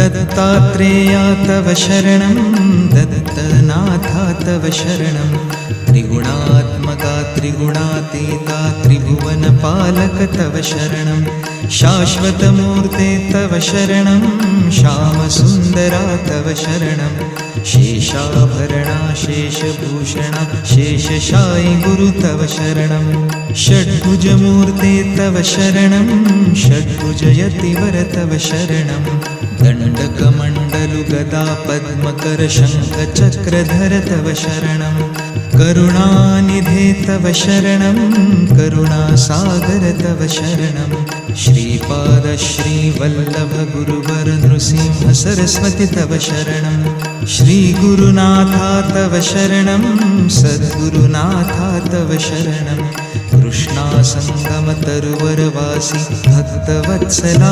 दत्तात्रेया तव शरणं दत्तनाथा तव शरणं त्रिगुणात्मका त्रिगुणातीता त्रिभुवनपालक तव शरणं शाश्वतमूर्ते तव शरणं श्यामसुन्दरा तव शरणं शेषाभरणा शेषभूषणा शेषशायि गुरु तव शरणं षड्भुजमूर्ते तव शरणं षड्भुजयतिवर तव शरणं दण्डकमण्डलुगदा पद्मकर शङ्खचक्रधर तव शरणं करुणानिधे तव शरणं करुणासागर तव शरणं श्रीपाद श्रीवल्लभ गुरुवर नृसिंह सरस्वती तव शरणं श्रीगुरुनाथा तव शरणं सद्गुरुनाथा तव शरणं कृष्णासङ्गमतरुवरवासी भक्तवत्सला